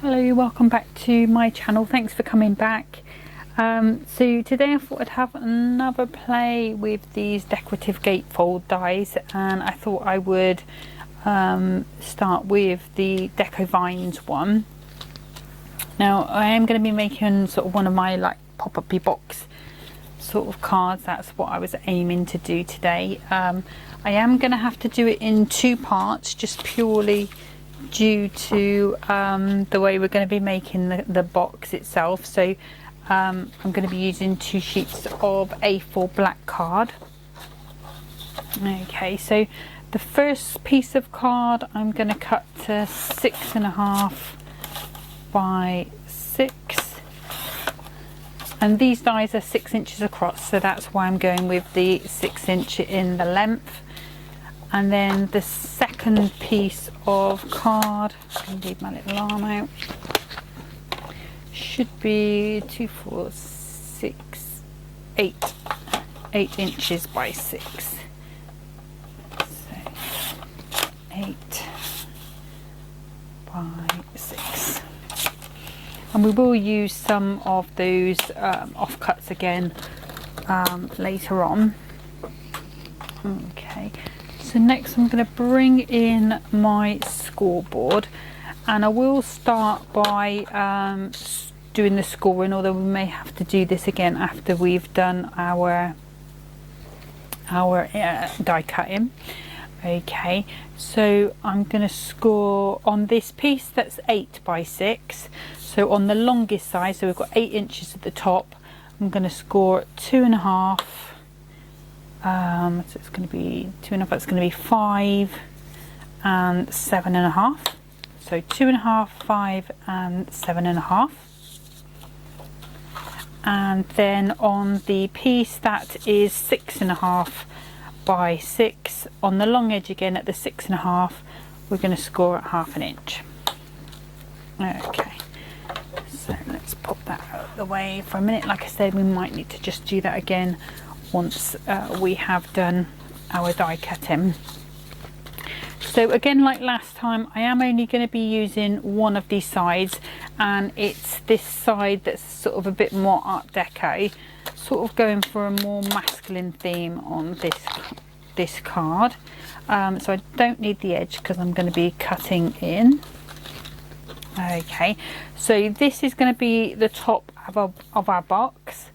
Hello, welcome back to my channel. Thanks for coming back. So today I thought I'd have another play with these decorative gatefold dies, and I thought I would start with the Deco Vines one. Now I am going to be making sort of one of my like pop-up-y box sort of cards. That's what I was aiming to do today. I am going to have to do it in two parts, just purely due to the way we're going to be making the box itself. So I'm going to be using 2 sheets of A4 black card. Okay, so the first piece of card I'm going to cut to 6.5 by 6, and these dies are 6 inches across, so that's why I'm going with the 6 inch in the length. And then the second piece of card, I'm going to leave my little arm out, should be 2, 4, 6, 8 inches by 6. So 8 by 6. And we will use some of those offcuts again later on. Okay. So next I'm going to bring in my scoreboard, and I will start by doing the scoring, although we may have to do this again after we've done our die cutting. Okay, so I'm going to score on this piece that's 8 by 6. So on the longest side, so we've got 8 inches at the top, I'm going to score 2.5. So it's going to be 2.5, that's going to be 5 and 7.5. So 2.5, 5 and 7.5. And then on the piece that is 6.5 by 6, on the long edge again at the 6.5, we're going to score at 1/2 inch. Okay, so let's pop that out of the way for a minute. Like I said, we might need to just do that again once we have done our die cutting. So again, like last time, I am only going to be using one of these sides, and it's this side that's sort of a bit more Art Deco, sort of going for a more masculine theme on this card. So I don't need the edge because I'm going to be cutting in. Okay, so this is going to be the top of our box.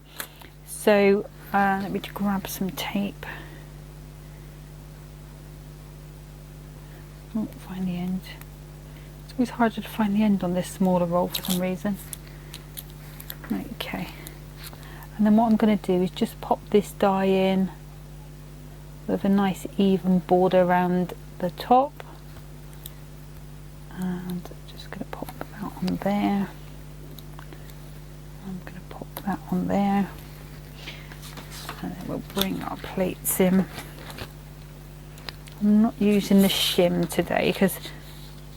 So let me grab some tape. Oh, find the end. It's always harder to find the end on this smaller roll for some reason. Okay, and then what I'm going to do is just pop this die in with a nice even border around the top, and just going to pop that on there. I'm going to pop that on there. And then we'll bring our plates in. I'm not using the shim today because,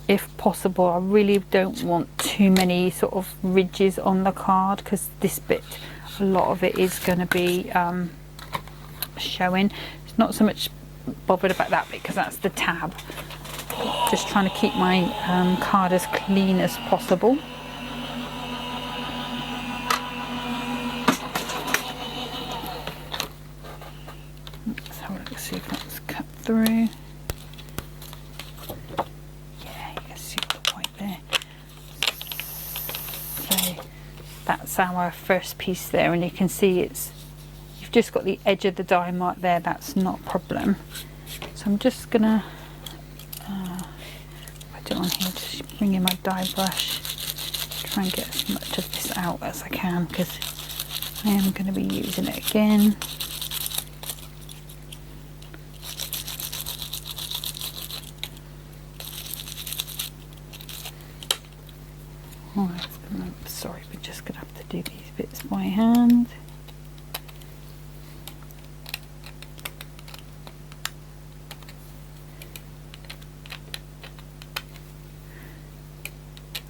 if possible, I really don't want too many sort of ridges on the card, because this bit, a lot of it is going to be showing. It's not so much bothered about that bit because that's the tab. Just trying to keep my card as clean as possible. See if that's cut through. Yeah, you can see the white there. So that's our first piece there, and you can see you've just got the edge of the die mark there. That's not a problem. So I'm just gonna put it on here, just bring in my die brush, try and get as much of this out as I can, because I am going to be using it again. Sorry, we're just going to have to do these bits by hand.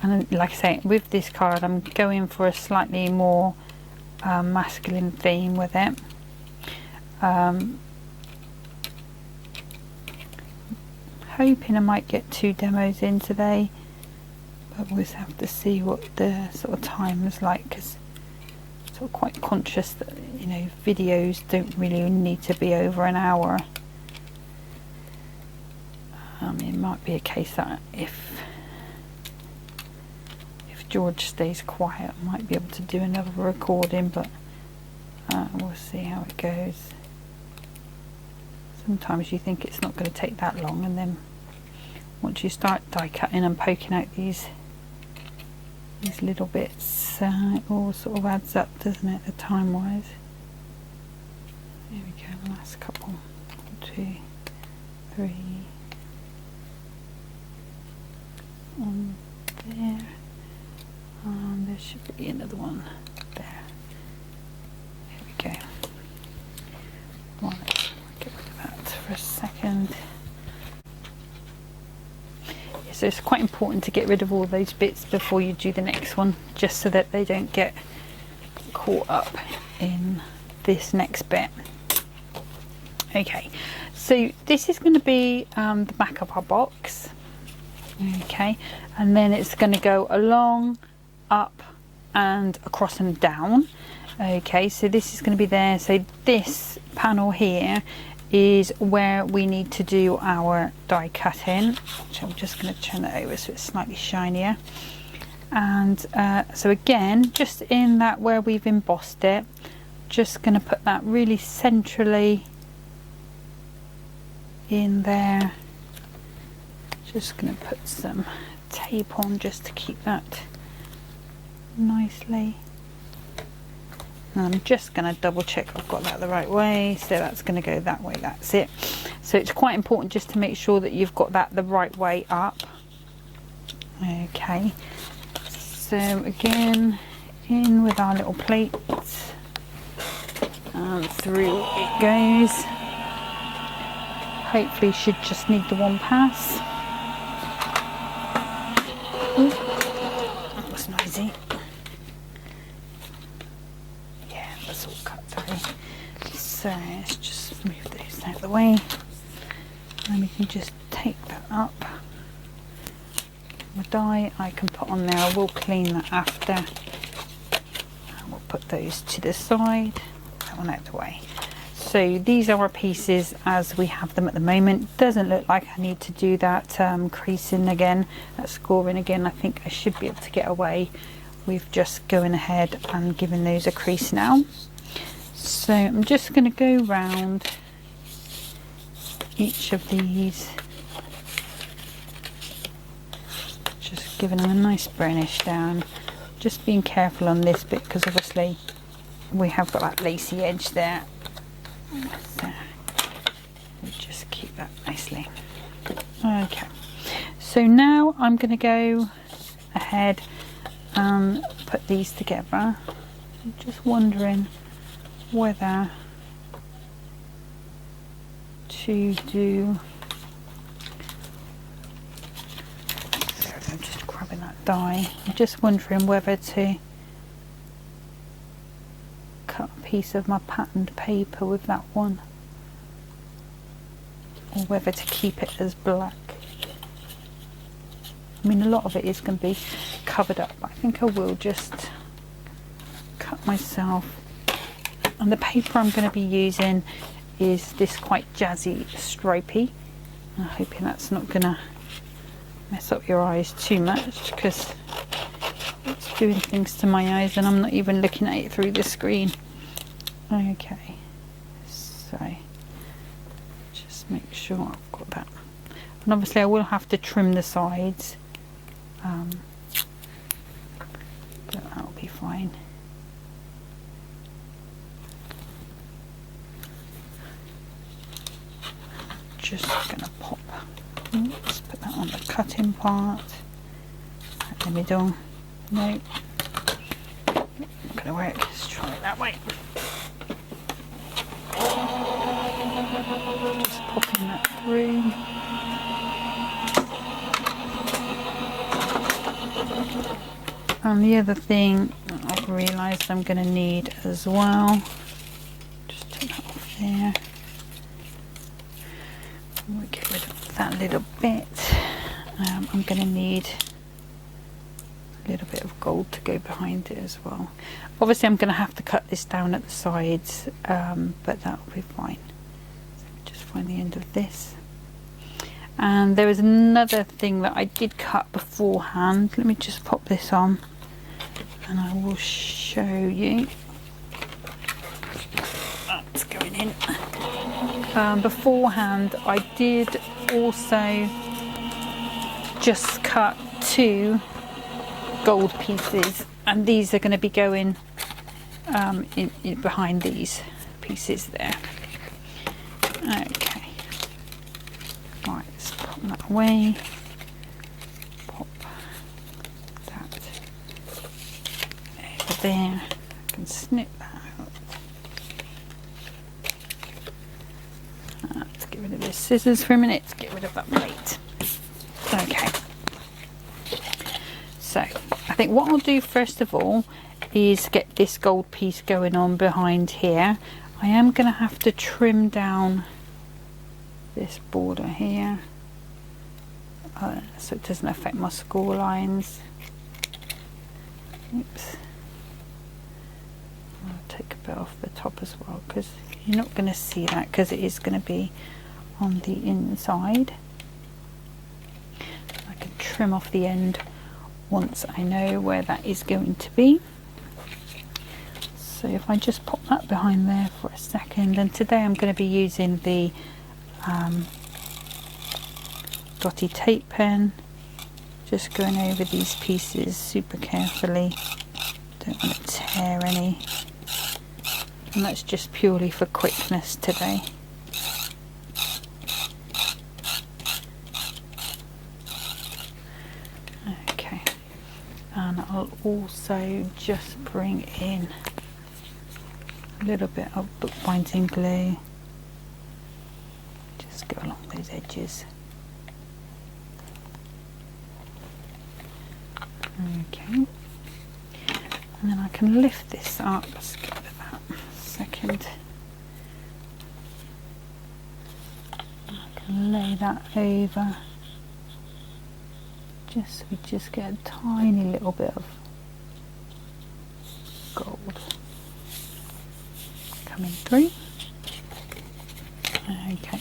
And like I say, with this card, I'm going for a slightly more masculine theme with it. Hoping I might get 2 demos in today. but we'll have to see what the sort of time is like, because I'm sort of quite conscious that, you know, videos don't really need to be over an hour. It might be a case that if George stays quiet, I might be able to do another recording, but we'll see how it goes. Sometimes you think it's not going to take that long, and then once you start die cutting and poking out these little bits, it all sort of adds up, doesn't it, the time wise. There we go, last couple. 1, 2, 3 on there, and there should be another one there. There we go. Right, get rid of that for a second. So it's quite important to get rid of all those bits before you do the next one, just so that they don't get caught up in this next bit. Okay, so this is going to be the back of our box. Okay, and then it's going to go along, up and across and down. Okay, so this is going to be there. So this panel here is where we need to do our die cutting, which I'm just going to turn it over so it's slightly shinier. And so again, just in that where we've embossed it, just going to put that really centrally in there. Just going to put some tape on just to keep that nicely. And I'm just going to double check I've got that the right way. So that's going to go that way, that's it. So it's quite important just to make sure that you've got that the right way up. Okay, so again, in with our little plates and through it goes. Hopefully should just need the one pass. Ooh, that was noisy. Yeah, that's all cut through. So let's just move those out of the way. And we can just take that up. The die I can put on there, I will clean that after. And we'll put those to the side. That one out of the way. So these are our pieces as we have them at the moment. Doesn't look like I need to do that creasing again, that scoring again. I think I should be able to get away with just going ahead and giving those a crease now. So I'm just going to go round each of these, just giving them a nice burnish down. Just being careful on this bit because obviously we have got that lacy edge there. So we'll just keep that nicely. Okay, so now I'm going to go ahead and put these together. I'm just wondering whether to do, I'm just grabbing that die, I'm just wondering whether to cut a piece of my patterned paper with that one or whether to keep it as black. I mean, a lot of it is going to be covered up, but I think I will just cut myself. And the paper I'm going to be using is this quite jazzy stripey. I'm hoping that's not going to mess up your eyes too much because it's doing things to my eyes and I'm not even looking at it through the screen. Okay, so just make sure I've got that. And obviously I will have to trim the sides, but that'll be fine. Just gonna pop, let's put that on the cutting part, in the middle. No, not gonna work, let's try it that way. Just popping that through. And the other thing I've realised I'm going to need as well, just take that off there. We'll get rid of that little bit. I'm going to need a little bit of gold to go behind it as well. Obviously I'm going to have to cut this down at the sides, but that will be fine. So just find the end of this. And there was another thing that I did cut beforehand. Let me just pop this on and I will show you. That's going in. Beforehand I did also just cut 2 gold pieces, and these are going to be going in behind these pieces there. Okay, right, let's pop that away, pop that over there. I can snip that out. Let's get rid of the scissors for a minute to get rid of that plate. Okay, so I think what I'll do first of all is get this gold piece going on behind here. I am going to have to trim down this border here so it doesn't affect my score lines. Oops. I'll take a bit off the top as well, because you're not going to see that because it is going to be on the inside. I can trim off the end once I know where that is going to be. So if I just pop that behind there for a second, and today I'm going to be using the dotty tape pen, just going over these pieces super carefully, don't want to tear any, and that's just purely for quickness today. Okay, and I'll also just bring in a little bit of bookbinding glue, just go along those edges. Okay, and then I can lift this up. Let's get rid of that a second. I can lay that over, just so we just get a tiny little bit of gold coming through. Okay,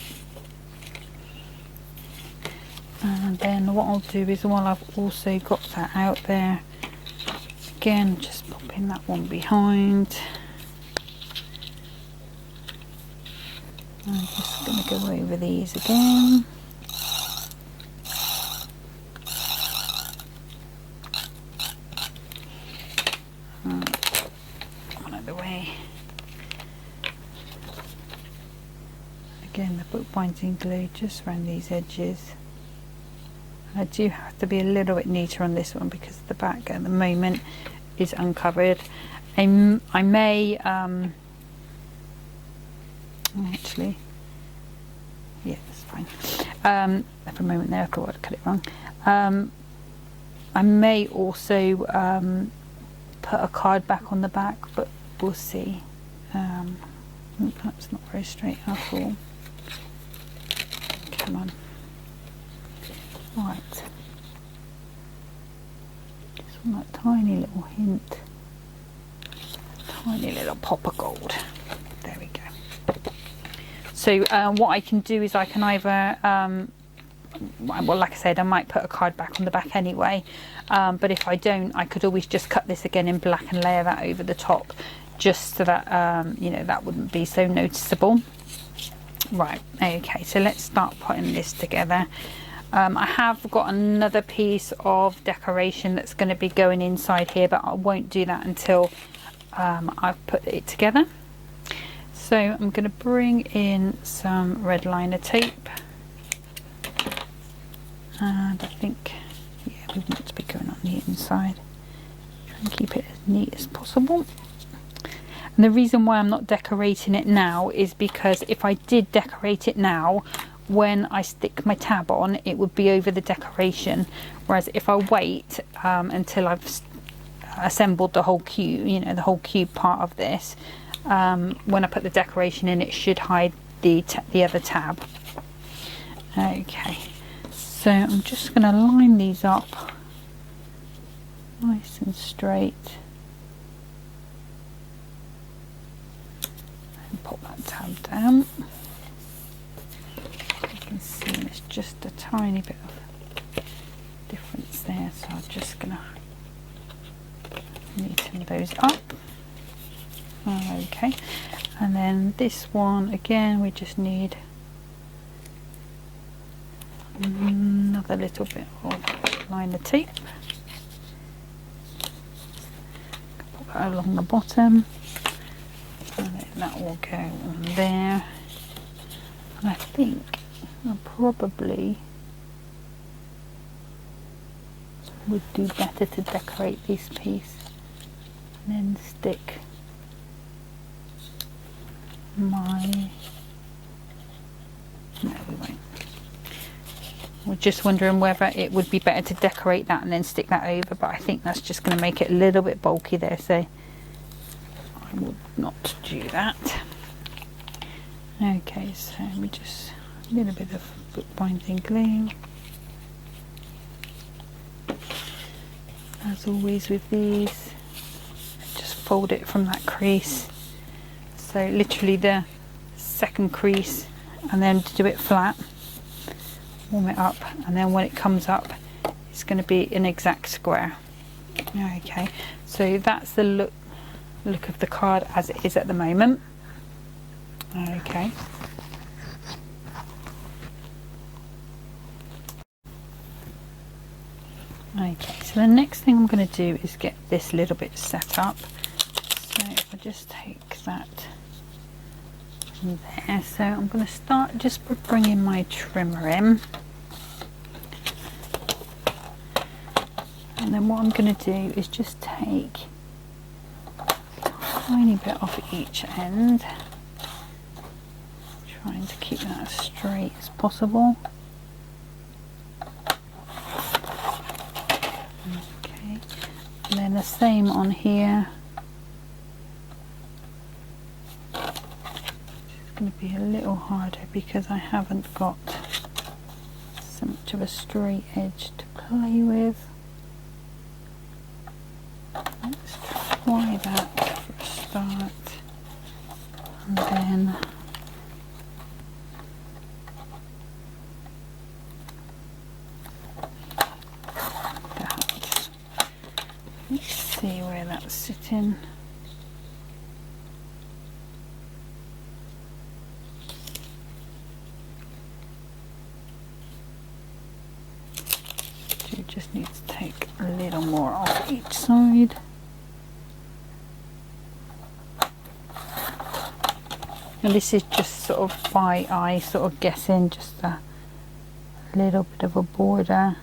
and then what I'll do is, while I've also got that out there, again just popping that one behind. I'm just going to go over these again. One out of the way. Again, the bookbinding glue just around these edges. I do have to be a little bit neater on this one because the back at the moment is uncovered. I may actually, yeah, that's fine. For a moment there I thought I'd cut it wrong. I may also put a card back on the back, but we'll see. Perhaps not very straight at all. Come on. Right, just want that tiny little hint, tiny little pop of gold. There we go. So what I can do is I can either, well, like I said, I might put a card back on the back anyway, but if I don't, I could always just cut this again in black and layer that over the top, just so that you know, that wouldn't be so noticeable. Right, okay, so let's start putting this together. I have got another piece of decoration that's going to be going inside here, but I won't do that until I've put it together. So I'm going to bring in some red liner tape, and I think, yeah, we want it to be going on the inside. Try and keep it as neat as possible. And the reason why I'm not decorating it now is because if I did decorate it now, when I stick my tab on, it would be over the decoration, whereas if I wait until I've assembled the whole cube, you know, the whole cube part of this, when I put the decoration in, it should hide the other tab. Okay, so I'm just going to line these up nice and straight. And pop that tab down. You can see there's just a tiny bit of difference there, so I'm just going to neaten those up. Okay, and then this one again, we just need another little bit of liner tape. Put that along the bottom, and then that will go on there. And I think I probably would do better to decorate this piece and then stick my... No, we won't. We're just wondering whether it would be better to decorate that and then stick that over, but I think that's just going to make it a little bit bulky there, so I would not do that. Okay, so we just a little bit of bookbinding glue. As always with these, just fold it from that crease. So literally the second crease, and then do it flat, warm it up, and then when it comes up it's going to be an exact square. Okay, so that's the look of the card as it is at the moment. Okay. Okay, so the next thing I'm going to do is get this little bit set up. So if I just take that there, so I'm going to start just by bringing my trimmer in, and then what I'm going to do is just take a tiny bit off each end, trying to keep that as straight as possible. Okay, and then the same on here. Going to be a little harder because I haven't got so much of a straight edge to play with. Let's try that for a start, and then that. Let's see where that's sitting. Just need to take a little more off each side. And this is just sort of by eye, sort of guessing, just a little bit of a border.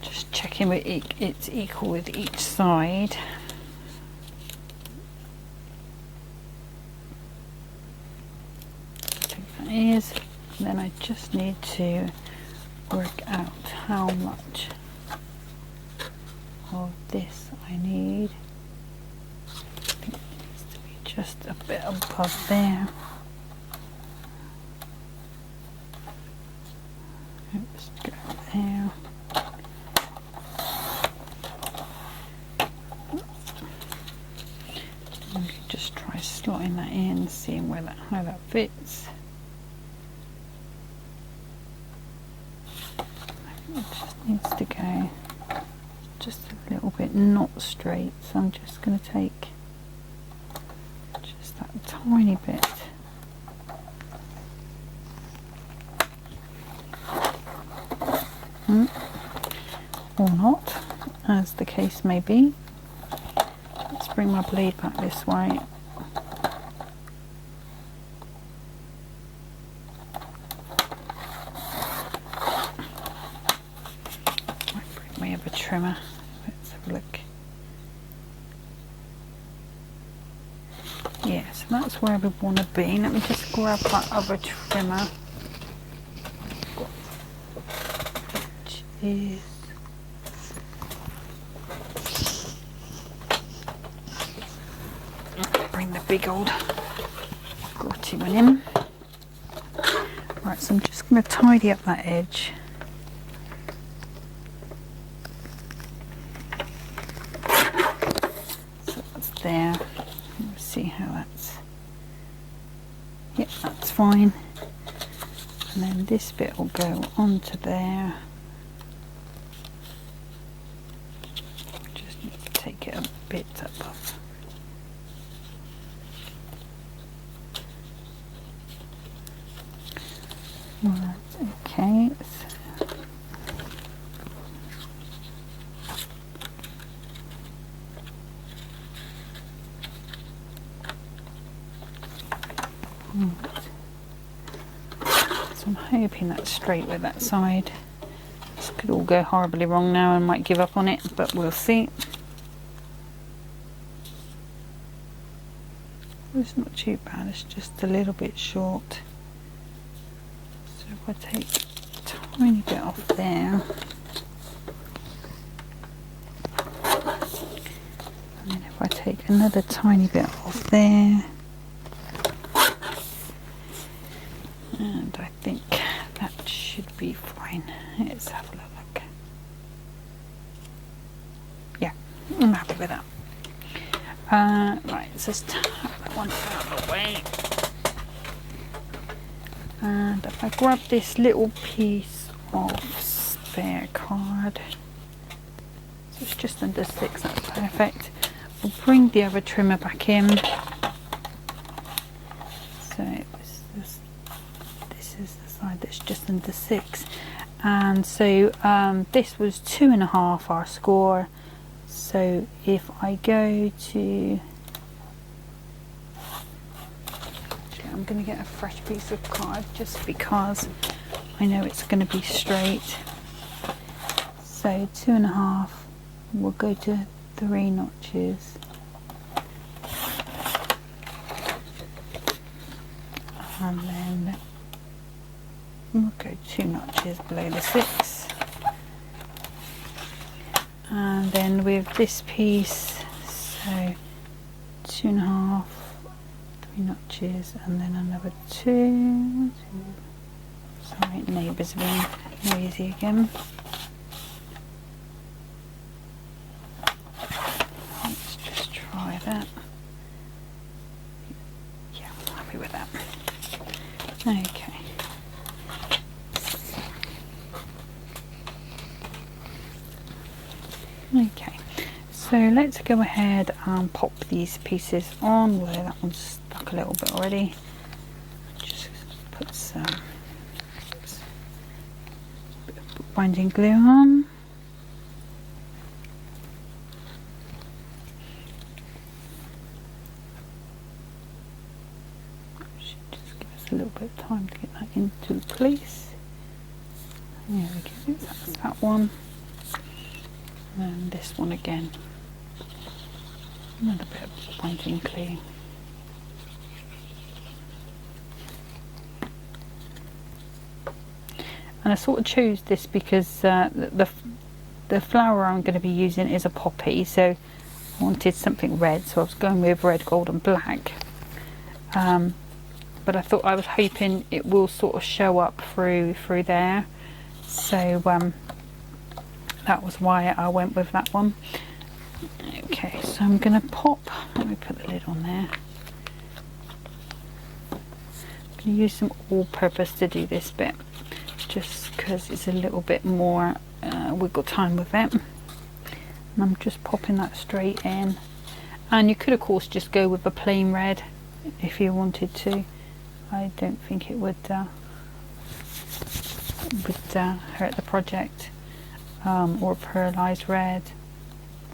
Just checking it's equal with each side. I think that is. And then I just need to work out how much of this I need. I think it needs to be just a bit above there. Oops, go there. And we can just try slotting that in, seeing how that fits. It just needs to go just a little bit not straight, so I'm just going to take just that tiny bit. Or not, as the case may be. Let's bring my blade back this way. Trimmer. Let's have a look. Yeah, so that's where we want to be. Let me just grab that other trimmer, which is bring the big old grotty one in. Right, so I'm just going to tidy up that edge. there. Let's see how that's, yep, that's fine. And then this bit will go onto there. Just need to take it a bit above. Right, okay. So I'm hoping that's straight with that side. This could all go horribly wrong now and might give up on it, but we'll see. It's not too bad, it's just a little bit short. So if I take a tiny bit off there, and then if I take another tiny bit off there, and I think that should be fine. Let's have a look. Yeah, I'm happy with that. Right, so let's tap that one out of the way. And if I grab this little piece of spare card, so it's just under 6, that's perfect. We'll bring the other trimmer back in. So this is the side that's just under 6, and so this was 2.5 our score. So if I go to, I'm going to get a fresh piece of card just because I know it's going to be straight. So 2.5, we'll go to 3 notches. And then we'll go 2 notches below the 6. And then with this piece, so 2.5, 3 notches, and then another 2. Sorry, neighbours are being noisy again. Let's just try that. Yeah, I'm happy with that. Okay. Okay, so let's go ahead and pop these pieces on. Well, that one's stuck a little bit already. Just put some binding glue on. Should just give us a little bit of time to get that into place. There we go, that's that one. And this one again, another bit of binding glue. And I sort of chose this because the flower I'm going to be using is a poppy, so I wanted something red, so I was going with red, gold and black. But I thought, I was hoping it will sort of show up through there, so that was why I went with that one. Okay, so I'm going to pop, let me put the lid on there. I'm going to use some all-purpose to do this bit, just because it's a little bit more wiggle time with it. And I'm just popping that straight in. And you could of course just go with a plain red if you wanted to. I don't think it would hurt the project. Or a pearlized red,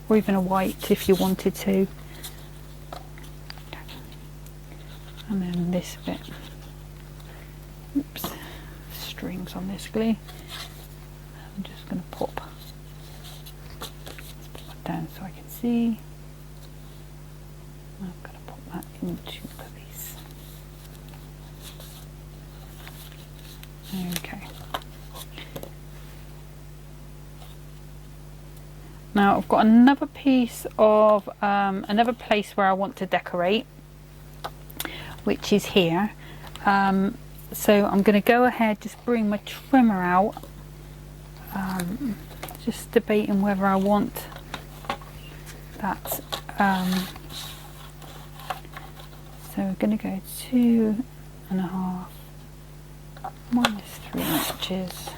or even a white if you wanted to. And then this bit, oops, strings on this glue. I'm just going to put that down so I can see. I'm going to put that into place. Okay. Now I've got another piece of another place where I want to decorate, which is here. So I'm going to go ahead, just bring my trimmer out, just debating whether I want that So we're going to go 2.5 minus 3 inches,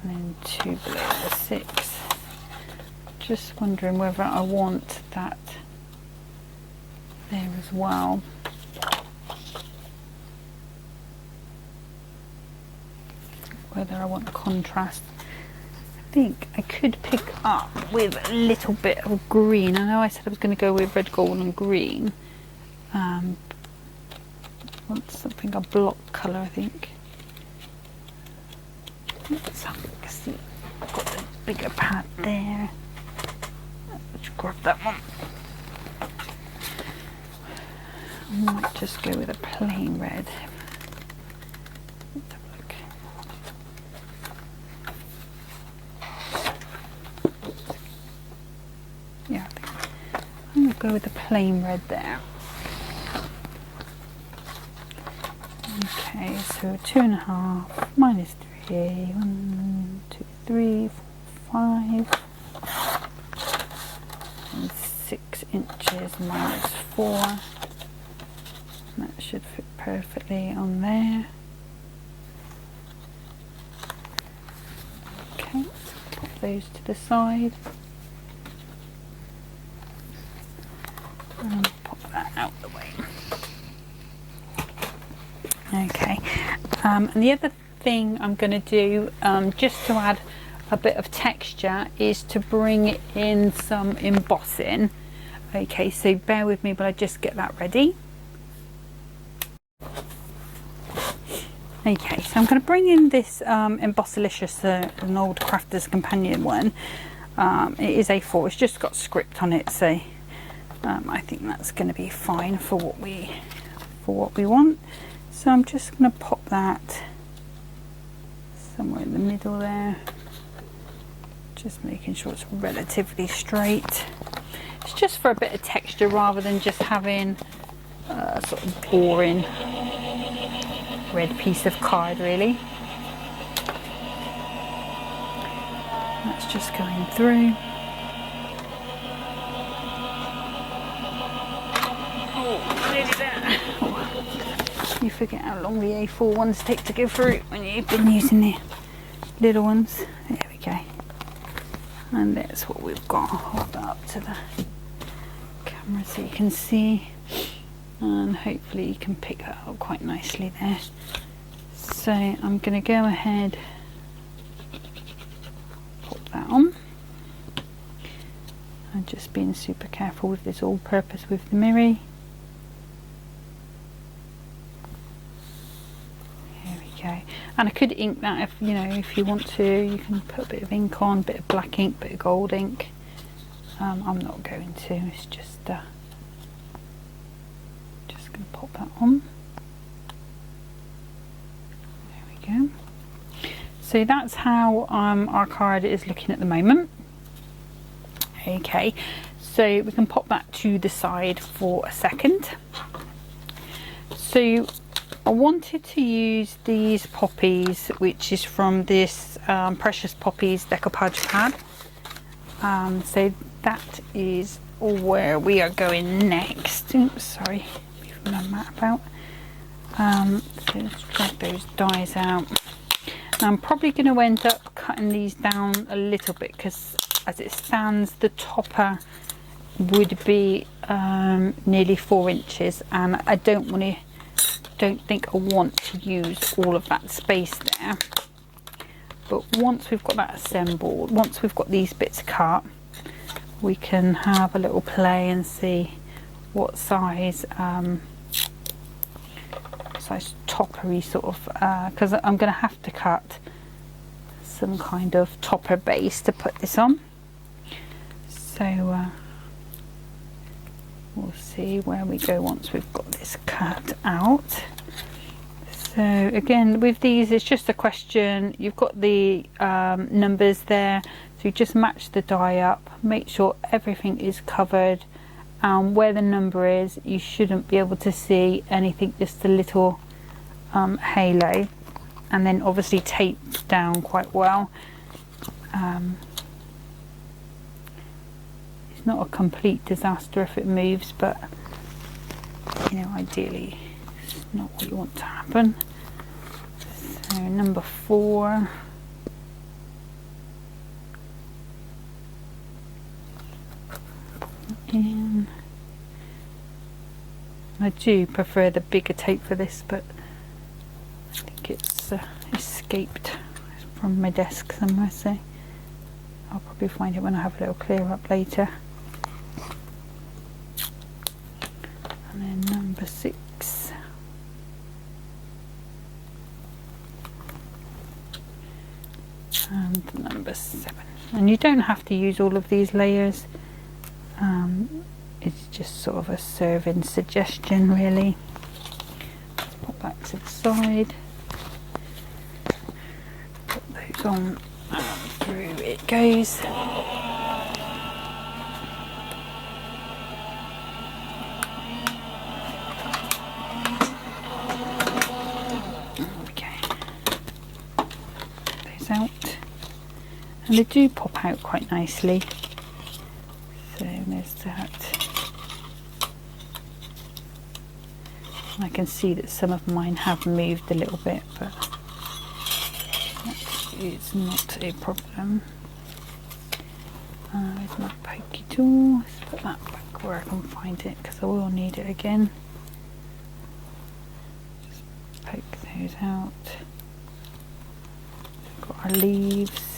and then 2 below the 6. Just wondering whether I want that there as well. Whether I want contrast. I think I could pick up with a little bit of green. I know I said I was going to go with red, gold and green. I want something, a block colour, I think. Let's have a look, see. I've got the bigger pad there. Let's grab that one. I might just go with a plain red. Let's have a look. Yeah, I think I'm going to go with the plain red there. Okay, so 2.5 minus 3, 1, 2, 3, 4, 5, and 6 inches minus 4. That should fit perfectly on there. Okay, so pop those to the side. And pop that out the way. Okay, and the other thing I'm going to do, just to add a bit of texture, is to bring in some embossing. Okay, so bear with me while I just get that ready. Okay, so I'm going to bring in this Embossilicious, an old Crafters Companion one. It is A4, it's just got script on it, so I think that's going to be fine for what we want. So I'm just going to pop that somewhere in the middle there, just making sure it's relatively straight. It's just for a bit of texture rather than just having a sort of boring red piece of card, really. That's just going through. Oh, nearly there. You forget how long the A4 ones take to go through when you've been using the little ones. There we go. And that's what we've got. I'll hold that up to the camera so you can see. And hopefully you can pick that up quite nicely there. So I'm going to go ahead, pop that on. I'm just being super careful with this all-purpose with the mirror. There we go. And I could ink that if if you want to. You can put a bit of ink on, a bit of black ink, a bit of gold ink. I'm not going to. It's just going to pop that on. There we go. So that's how our card is looking at the moment. Okay, so we can pop that to the side for a second. So I wanted to use these poppies, which is from this Precious Poppies decoupage pad. So that is where we are going next. Oops, sorry, moving my map out. So let's drag those dies out. Now I'm probably going to end up cutting these down a little bit because as it stands the topper would be nearly 4 inches, and I don't think I want to use all of that space there. But once we've got that assembled, once we've got these bits cut, we can have a little play and see what size toppery sort of, because I'm going to have to cut some kind of topper base to put this on. So we'll see where we go once we've got this cut out. So again, with these it's just a question, you've got the numbers there, so you just match the die up, make sure everything is covered, and where the number is you shouldn't be able to see anything, just a little halo, and then obviously tape down quite well. It's not a complete disaster if it moves, but you know, ideally it's not what you want to happen. So number 4. In. I do prefer the bigger tape for this, but I think it's escaped from my desk somewhere, so I'll probably find it when I have a little clear up later. And then number 6. And number 7. And you don't have to use all of these layers. It's just sort of a serving suggestion, really. Put back to the side. Put those on and through it goes. Okay. Put those out. And they do pop out quite nicely. So there's that. I can see that some of mine have moved a little bit, but that is not a problem. There's my pokey tool. Let's put that back where I can find it, because I will need it again. Just poke those out. We've got our leaves.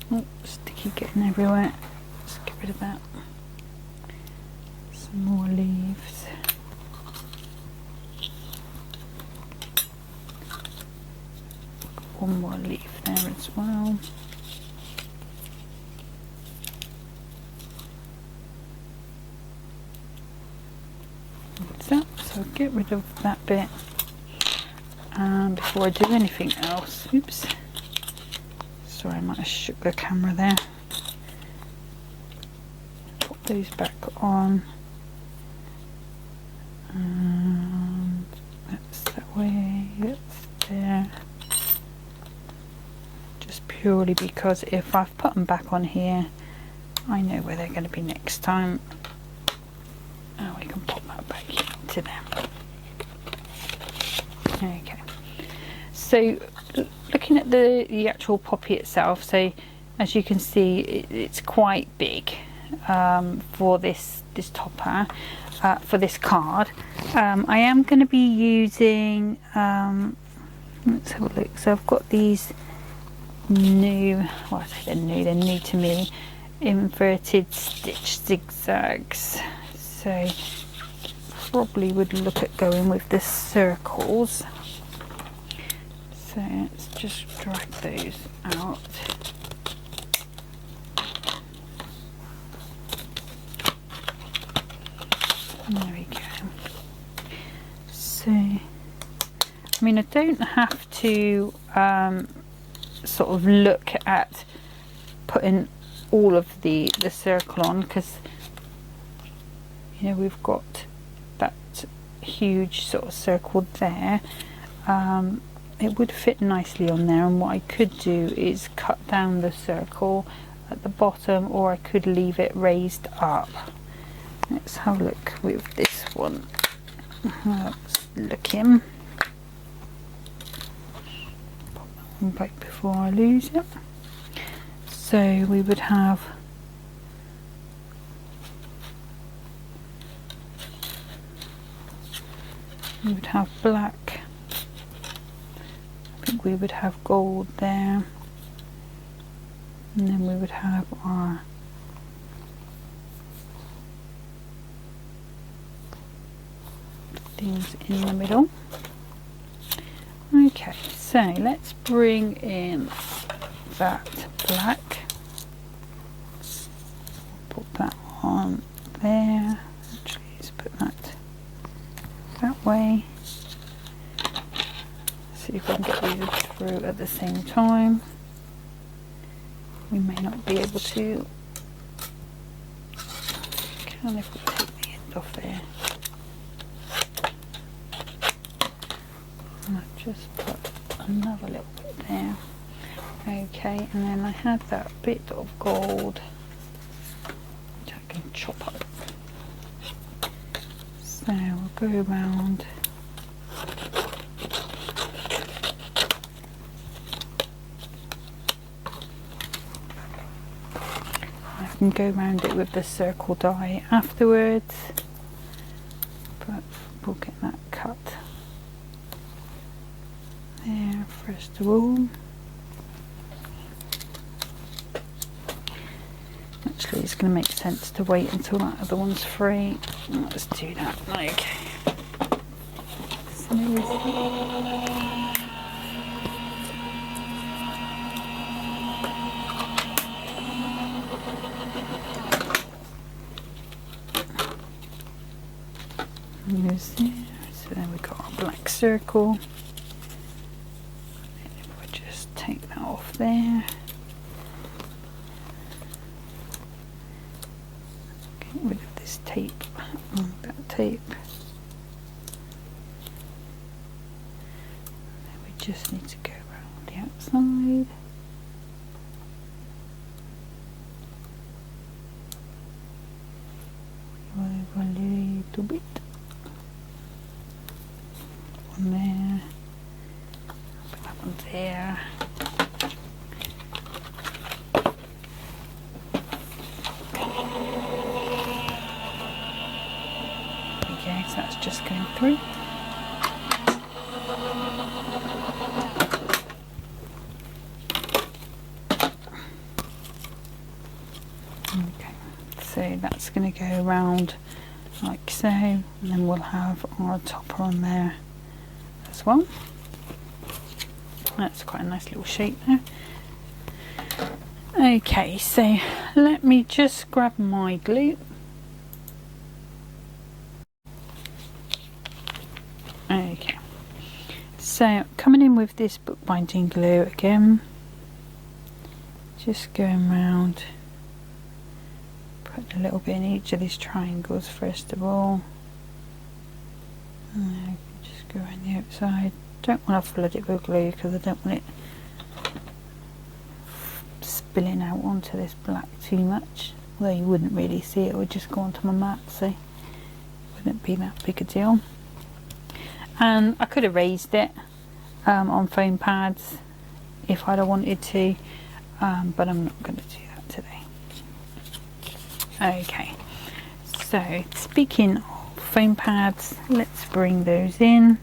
Oh, sticky getting everywhere. Let's get rid of that. Some more leaves. One more leaf there as well. So I'll get rid of that bit. And before I do anything else, oops. Sorry, I might have shook the camera there. Put those back on. And that's that way, that's there. Just purely because if I've put them back on here, I know where they're going to be next time. And we can pop that back into them. Okay. So looking at the actual poppy itself, so as you can see it's quite big for this topper, for this card. I am going to be using, let's have a look, so I've got these new, well I say they're new to me, inverted stitch zigzags, so probably would look at going with the circles. So let's just drag those out. There we go. So, I mean, I don't have to sort of look at putting all of the circle on, because you know we've got that huge sort of circle there. It would fit nicely on there, and what I could do is cut down the circle at the bottom, or I could leave it raised up. Let's have a look with this one. Let's look in. Pop that one back before I lose it. So we would have black. I think we would have gold there, and then we would have our things in the middle. Okay, so let's bring in that black, put that on there. Actually, let's put that that way. See if we can get these through at the same time. We may not be able to. Can if we take the end off there. just put another little bit there. Okay, and then I had that bit of gold which I can chop up. So we'll go around. I can go around it with the circle die afterwards, but we'll get that cut there first of all. Actually, it's going to make sense to wait until that other one's free. Let's do that. Okay. So then we've got our black circle. And if we just take that off there. Get rid of this tape, that tape. And we just need to go around the outside. A little bit. One there. Put that one there. Okay, so that's just going through. Okay, so that's going to go around like so, and then we'll have our topper on there as well. That's quite a nice little shape there. Okay, so let me just grab my glue. Okay, so coming in with this bookbinding glue again, just going around. Put a little bit in each of these triangles first of all, and then just go around the outside. Don't want to flood it with glue because I don't want it spilling out onto this black too much, although you wouldn't really see it, it would just go onto my mat, so it wouldn't be that big a deal. And I could have raised it on foam pads if I'd have wanted to, but I'm not going to do that today. Okay, so speaking of foam pads, let's bring those in,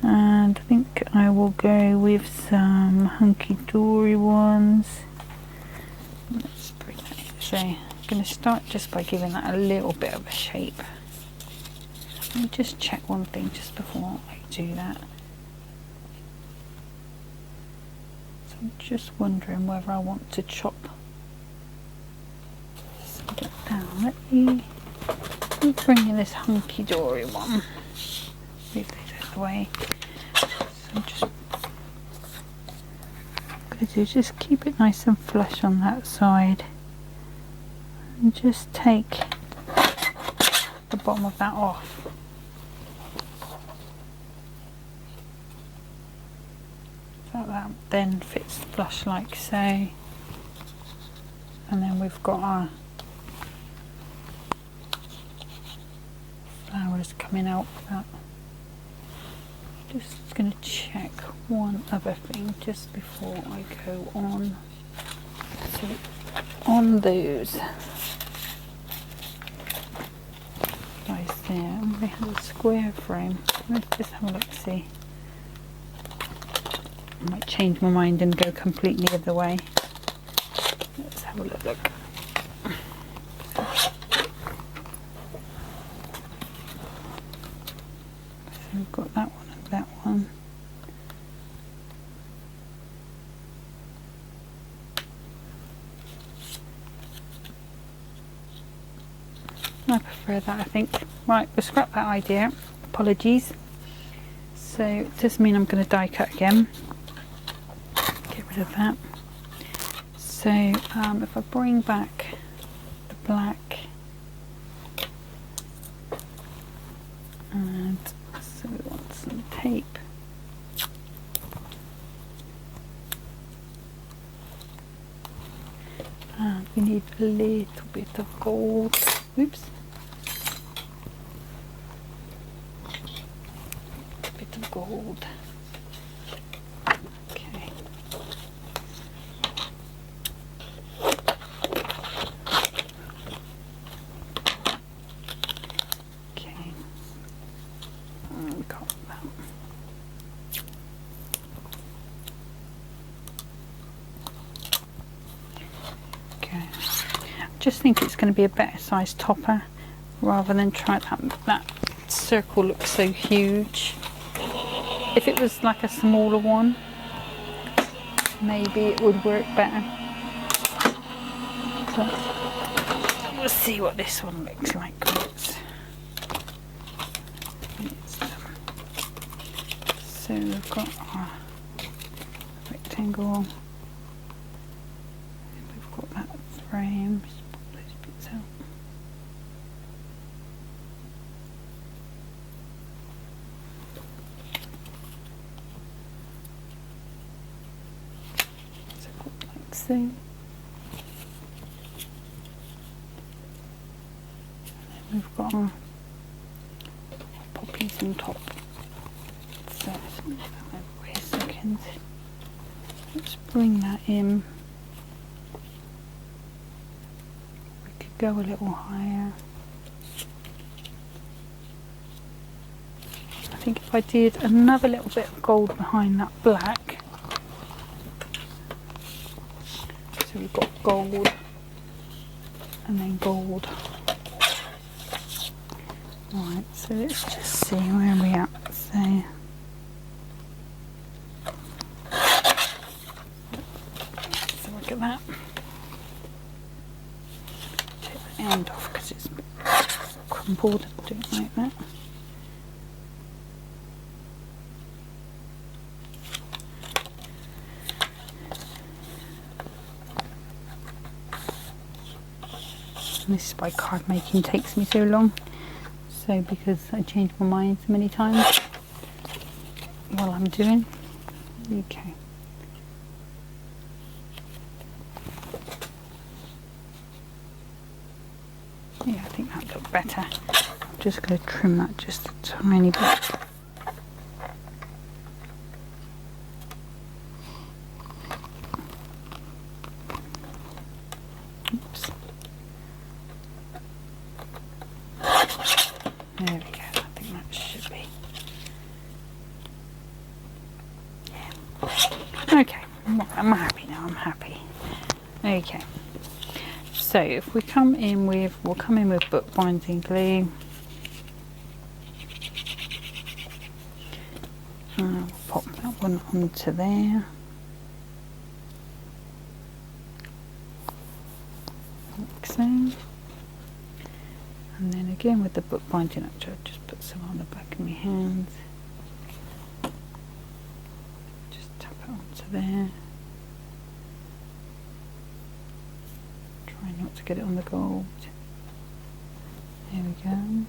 and I think I will go with some hunky-dory ones. Let's bring that in. So I'm going to start just by giving that a little bit of a shape. Let me just check one thing just before I do that. So I'm just wondering whether I want to chop down. Let me bring in this hunky-dory one. Move these out of the way. So I'm just going to do just keep it nice and flush on that side, and just take the bottom of that off. So that then fits flush like so, and then we've got our flowers coming out with that. Just going to check one other thing just before I go on. So on those guys there, they have a square frame. Let's just have a look, see. I might change my mind and go completely the other way. Let's have a look. So we've got that one and that one. I prefer that, I think. Right, we'll scrap that idea. Apologies. So it does mean I'm going to die cut again. Get rid of that. So if I bring back the black, and so we want some tape. And we need a little bit of gold. Oops. A bit of gold. Okay. Okay. Got that. Okay. I just think it's going to be a better sized topper rather than try that circle looks so huge. If it was like a smaller one, maybe it would work better. But we'll see what this one looks like. So we've got our rectangle. We've got that frame. Just pop those bits out. So like so. And then we've got our poppies on top. So wait a second. Let's bring that in. We could go a little higher. I think if I did another little bit of gold behind that black. So we've got gold and then gold. Right, so let's just see where we are at. So look at that. Take the end off because it's crumpled. Do it like that. And this is why card making takes me so long. So because I change my mind so many times while I'm doing. Okay. Yeah, I think that looked better. I'm just going to trim that just a tiny bit. Oops. There we go. I think that should be. Yeah. Okay. I'm happy now. I'm happy. Okay. So if we come in with, we'll come in with bookbinding glue. We'll pop that one onto there. Like so. And then again with the bookbinding, actually I'll just put some on the back of my hands. Just tap it onto there. Try not to get it on the gold. There we go.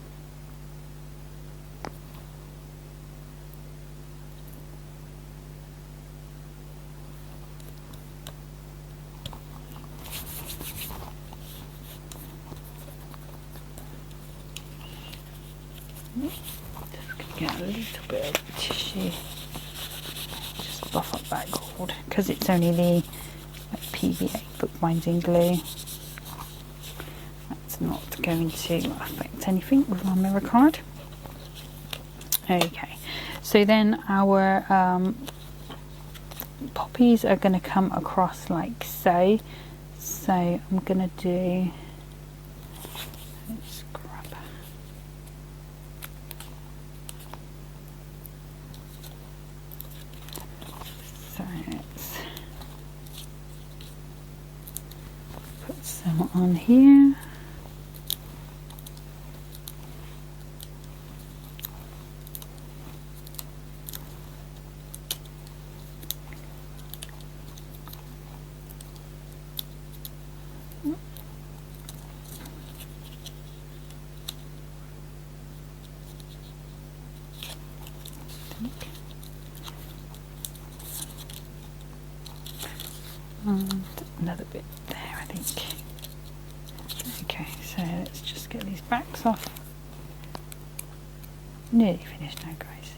Just going to get a little bit of tissue. Just buff up that gold because it's only the PVA bookbinding glue. That's not going to affect anything with our mirror card. Okay, so then our poppies are going to come across like so. So I'm going to do, let's grab, so let's put some on here. And another bit there, I think. Okay, so let's just get these backs off. Nearly finished now, guys.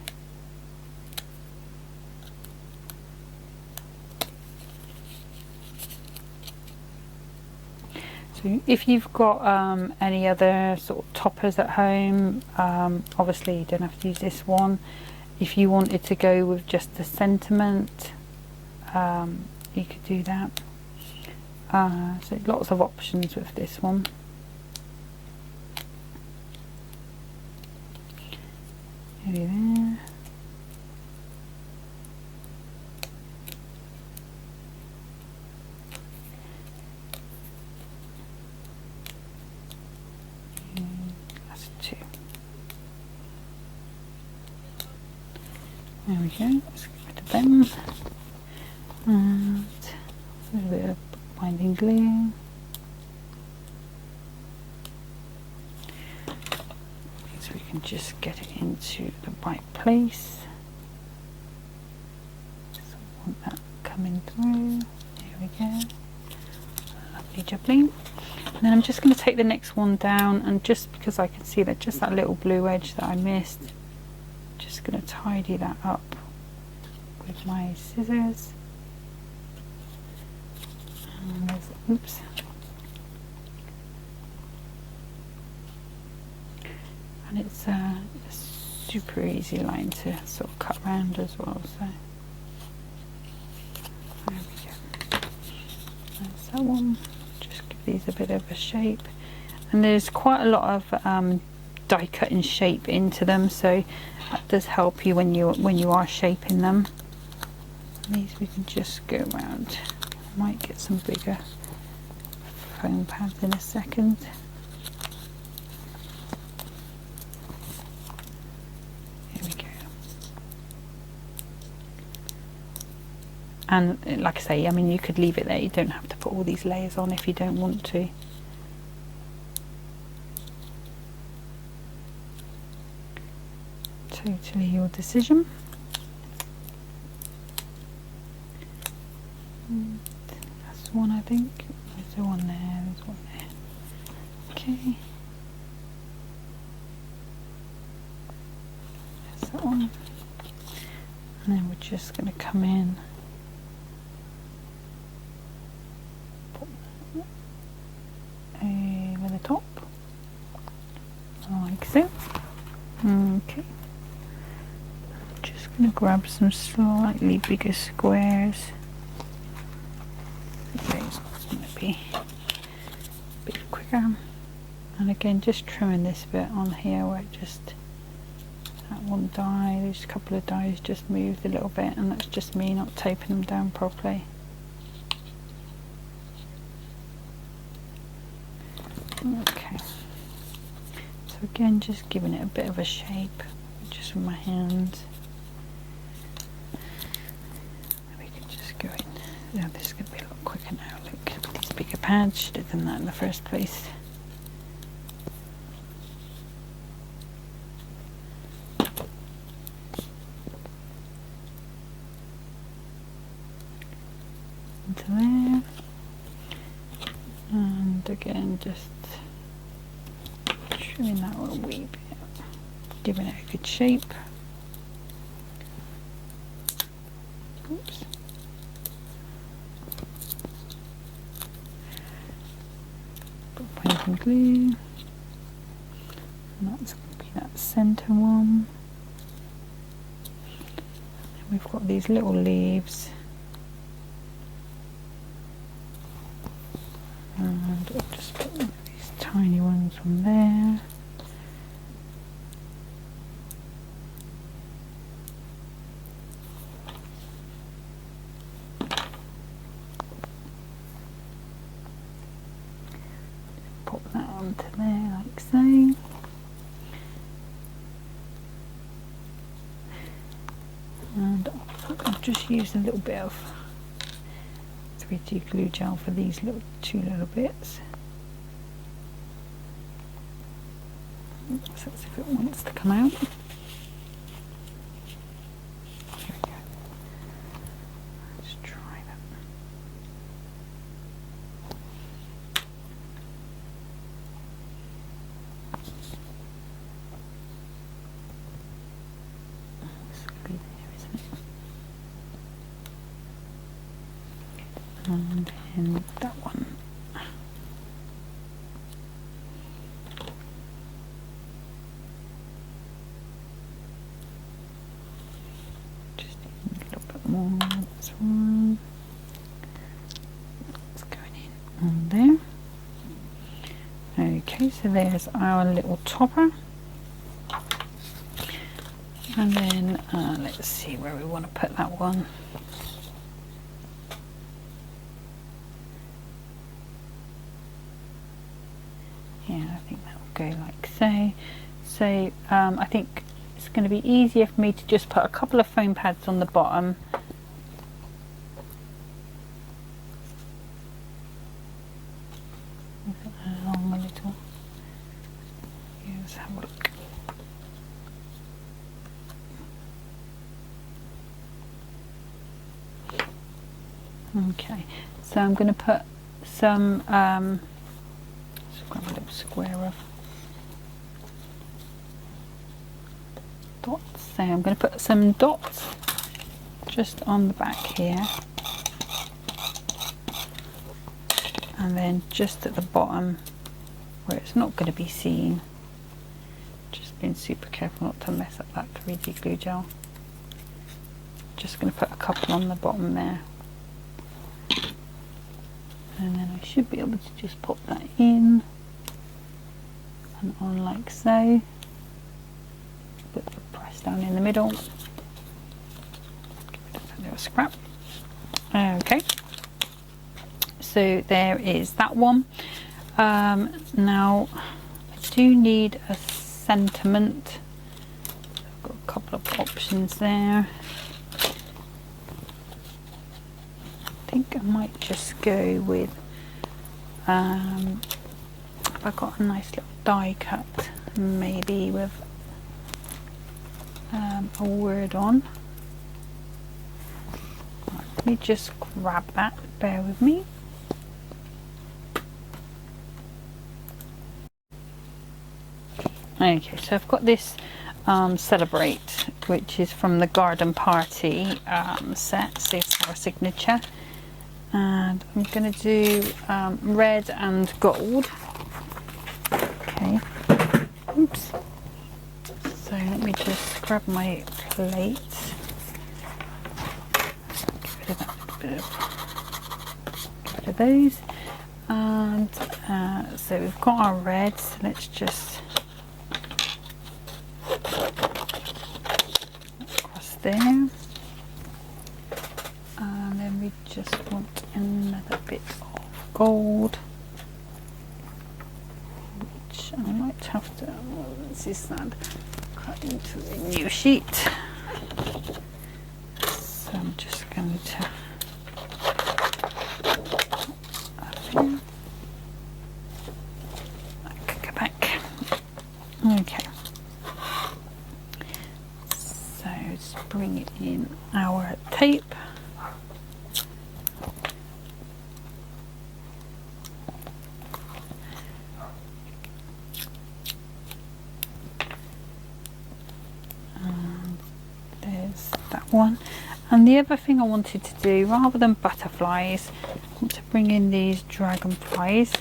So if you've got any other sort of toppers at home, obviously you don't have to use this one. If you wanted to go with just the sentiment, you could do that. So lots of options with this one. Maybe there. That's 2. There we go. Let's get rid of them. And a little bit of binding glue. So we can just get it into the right place. So I want that coming through. There we go. Lovely jubbly. And then I'm just going to take the next one down, and just because I can see that just that little blue edge that I missed, just going to tidy that up with my scissors. And oops. And it's a super easy line to sort of cut around as well. So there we go. That's that one. Just give these a bit of a shape. And there's quite a lot of die cutting shape into them, so that does help you when you are shaping them. And these we can just go around. Might get some bigger foam pads in a second. Here we go. And like I say, I mean, you could leave it there. You don't have to put all these layers on if you don't want to. Totally your decision. That's one, I think. There's the one there, there's one there. Okay. There's that one. And then we're just going to come in. Put over the top. Like so. Okay. Just going to grab some slightly bigger squares. It's going to be a bit quicker. And again, just trimming this bit on here where it just, that one die, there's a couple of dies just moved a little bit, and that's just me not taping them down properly. Okay. So again, just giving it a bit of a shape, just with my hands. We can just go in. Yeah, this is going to be a lot quicker now. Look, these bigger pads, should have done that in the first place. Into there. And again, just trimming that a wee bit, giving it a good shape. Oops. Put painting glue, and that's going to be that centre one. And we've got these little leaves, and I'll just put these tiny ones from there. Pop that onto there like so. And I've just used a little bit of 3D glue gel for these two little bits. So let's see if it wants to come out. Here we go. Let's try that. then that one. Just a little bit more. That's one. It's going in on there. Okay, so there's our little topper. And then let's see where we want to put that one. Yeah, I think that will go like so. So I think it's going to be easier for me to just put a couple of foam pads on the bottom. Along a little. Yeah, let's have a look. Okay, so I'm going to put some just grab a little square of dots. So I'm going to put some dots just on the back here, and then just at the bottom where it's not going to be seen. Just being super careful not to mess up that 3D glue gel. Just going to put a couple on the bottom there. And then I should be able to just pop that in and on like so. Put the press down in the middle. Get rid of that little scrap. Okay, so there is that one. Now I do need a sentiment. I've got a couple of options there. I think I might just go with if I got a nice little die cut, maybe with a word on. Right, let me just grab that, bear with me. Okay, so I've got this Celebrate, which is from the Garden Party set, so it's our signature. And I'm going to do red and gold. Okay. Oops. So let me just grab my plate. Get rid of that little bit get rid of those. And so we've got our red. So let's just across there. And then we just want another bit of gold, which I might have to, this is sad, cut into a new sheet. So I'm just going to go back. Okay. So just bring it in our tape. One. And the other thing I wanted to do, rather than butterflies, I want to bring in these dragonflies.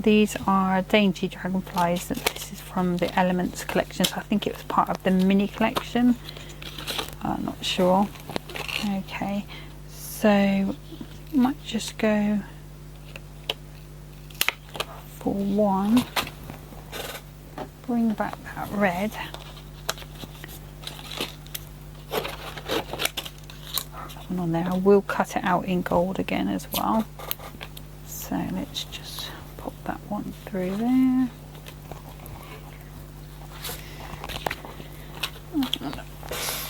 These are Dainty Dragonflies. This is from the Elements collection, so I think it was part of the mini collection. I'm not sure. Okay, so might just go for one. Bring back that red. On there, I will cut it out in gold again as well. So let's just pop that one through there.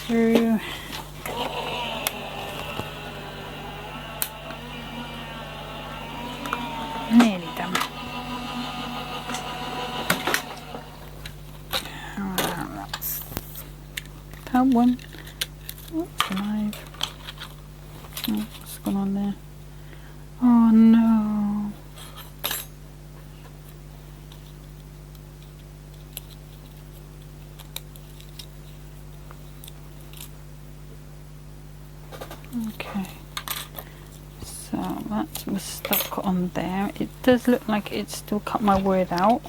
Through. Nearly done. That's that one. Oops, knife. Oh, what's going on there? Oh no. Okay. So that on there. It does look like it's still cut my word out,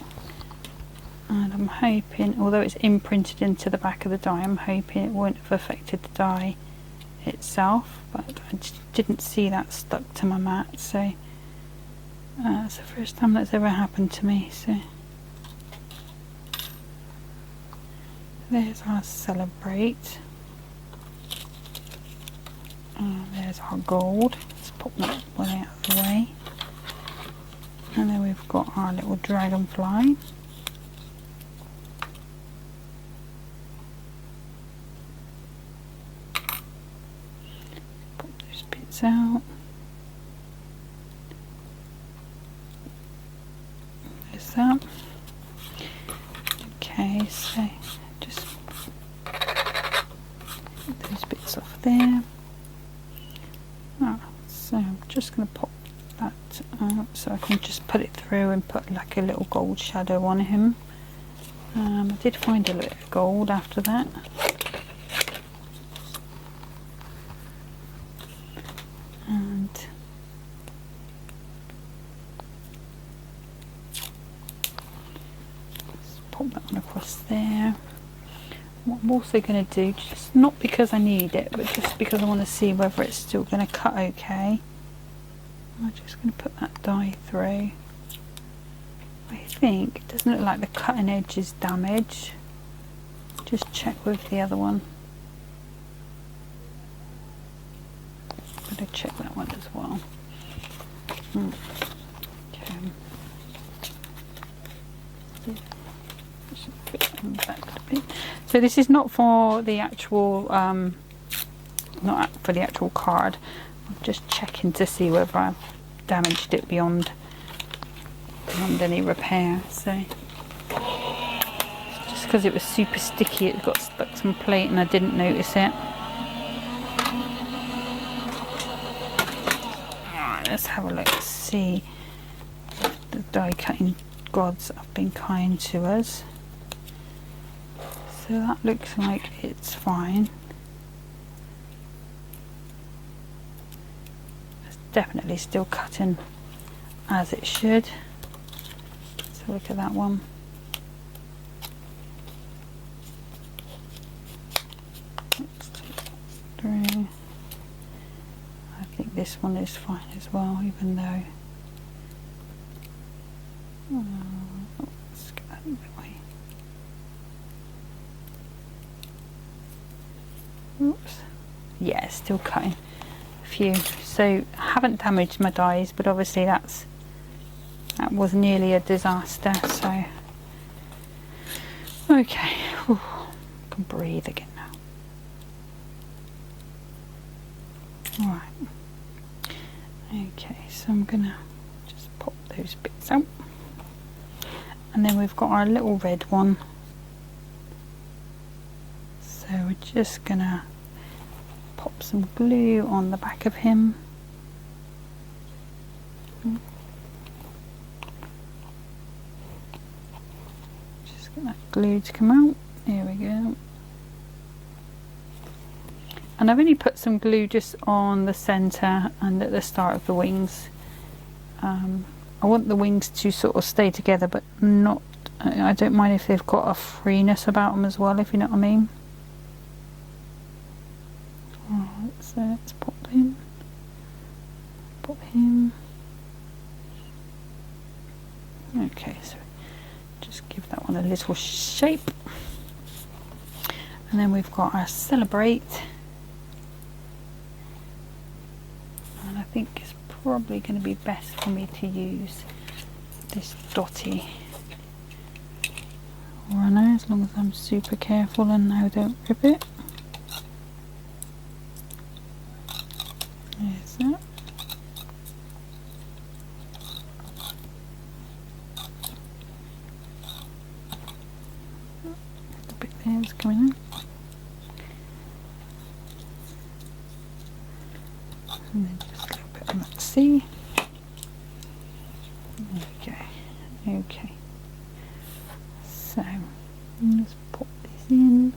and I'm hoping, although it's imprinted into the back of the die, I'm hoping it won't have affected the die itself, but I just didn't see that stuck to my mat, so it's the first time that's ever happened to me. So there's our celebrate, and there's our gold. Let's pop that one out of the way, and then we've got our little dragonfly. Pop those bits out. There's that. Okay, so just get those bits off there. So I'm just going to pop that out so I can just put it through and put like a little gold shadow on him. I did find a little bit of gold after that. And just pop that one across there. What I'm also going to do, just not because I need it, but just because I want to see whether it's still going to cut okay, I'm just going to put that die through. I think it doesn't look like the cutting edge is damaged. Just check with the other one. Better check that one as well. Okay. So this is not for the actual, not for the actual card. I'm just checking to see whether I've damaged it beyond any repair. So just because it was super sticky, it got stuck to my plate and I didn't notice it. Alright, let's have a look, see if the die cutting gods have been kind to us. So that looks like it's fine. It's definitely still cutting as it should. So look at that one. Let's take that through. I think this one is fine as well, even though let's get that in the way. Oops. Yeah, it's still cutting a few. So I haven't damaged my dies, but obviously that was nearly a disaster. So okay, whew. I can breathe again now. Alright. Okay, so I'm gonna just pop those bits out. And then we've got our little red one. So we're just gonna pop some glue on the back of him. Just get that glue to come out. There we go. And I've only put some glue just on the centre and at the start of the wings. I want the wings to sort of stay together, but not, I don't mind if they've got a freeness about them as well, if you know what I mean. Alright, so let's pop him. Pop him. Okay, so just give that one a little shape. And then we've got our celebrate. And I think it's probably going to be best for me to use this dotty runner, as long as I'm super careful and now don't rip it. There's that. The bit there is coming in. And then just a little bit on that C. Okay, okay. So let's pop this in.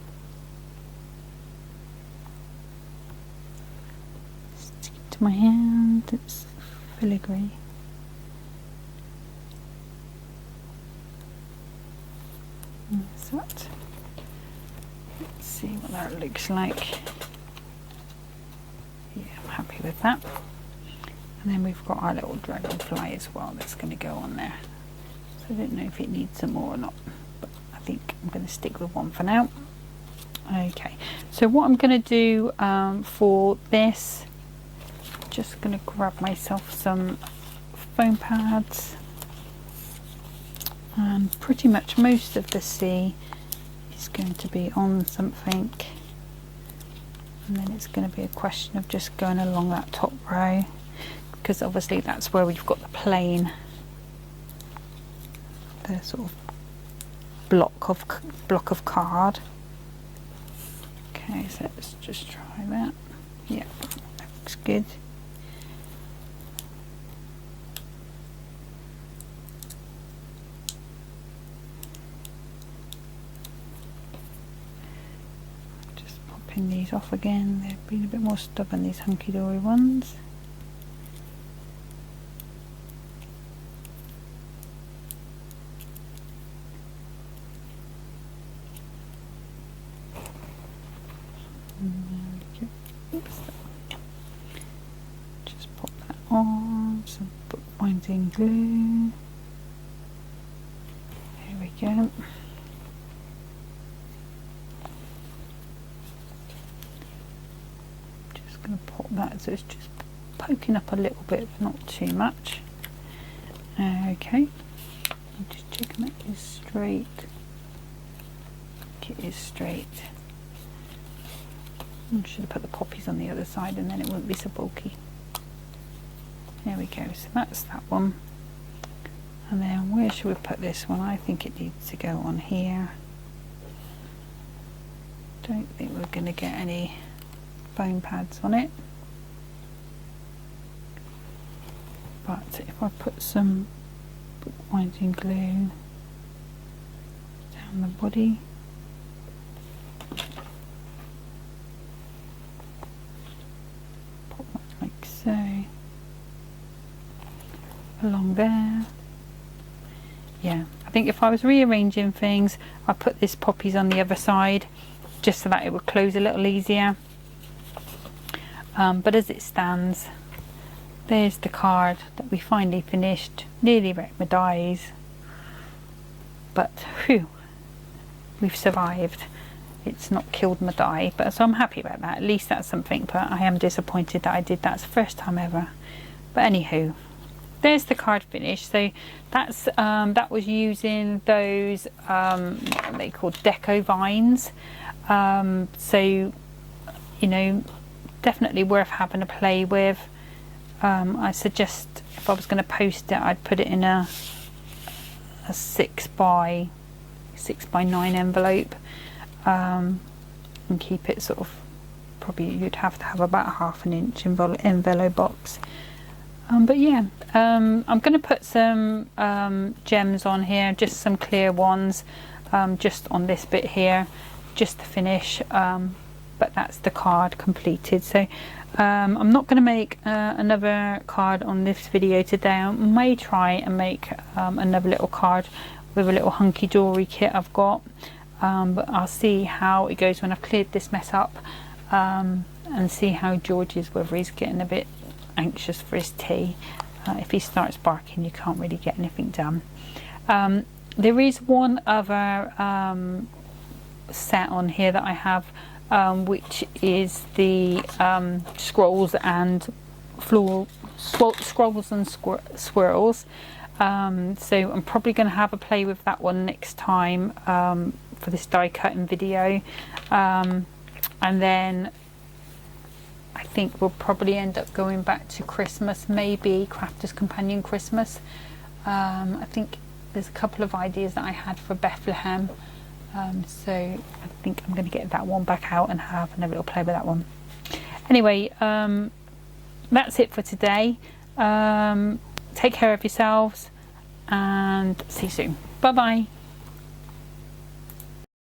Stick it to my hand. It's filigree. So let's see what that looks like. Yeah, I'm happy with that. And then we've got our little dragonfly as well that's going to go on there. So I don't know if it needs some more or not, but I think I'm going to stick with one for now. Okay, so what I'm going to do for this, just going to grab myself some foam pads, and pretty much most of the sea is going to be on something, and then it's going to be a question of just going along that top row, because obviously that's where we've got the plain, the sort of block of card. Okay, so let's just try that. Yeah, that looks good. Just popping these off again. They've been a bit more stubborn, these hunky-dory ones. Just pop that on, some bookbinding glue. There we go. Just going to pop that so it's just poking up a little bit, but not too much. Okay, I'm just checking that is straight. It is straight. I should have put the poppies on the other side and then it wouldn't be so bulky. There we go, so that's that one. And then where should we put this one? I think it needs to go on here. Don't think we're going to get any foam pads on it. But if I put some bookbinding glue down the body, so along there. Yeah, I think if I was rearranging things, I'd put this poppies on the other side just so that it would close a little easier. But as it stands, there's the card that we finally finished. Nearly wrecked my dies, but whew, we've survived. It's not killed my die, but so I'm happy about that. At least that's something, but I am disappointed that I did that. It's the first time ever. But anywho, there's the card finish. So that's that was using those what are they called, Deco Vines. So you know, definitely worth having a play with. I suggest if I was going to post it, I'd put it in a 6 by 9 envelope. And keep it sort of, probably you'd have to have about a ½ inch envelope box. But yeah, I'm going to put some gems on here, just some clear ones, just on this bit here, just to finish. But that's the card completed. So I'm not going to make another card on this video today. I may try and make another little card with a little hunky-dory kit I've got. But I'll see how it goes when I've cleared this mess up, and see how George is, whether he's getting a bit anxious for his tea. If he starts barking, you can't really get anything done. There is one other set on here that I have, which is the scrolls and scrolls and swirls. So I'm probably going to have a play with that one next time for this die cutting video, and then I think we'll probably end up going back to Christmas, maybe Crafters Companion Christmas. I think there's a couple of ideas that I had for Bethlehem, so I think I'm going to get that one back out and have another little play with that one. Anyway, that's it for today. Take care of yourselves and see you soon. Bye bye.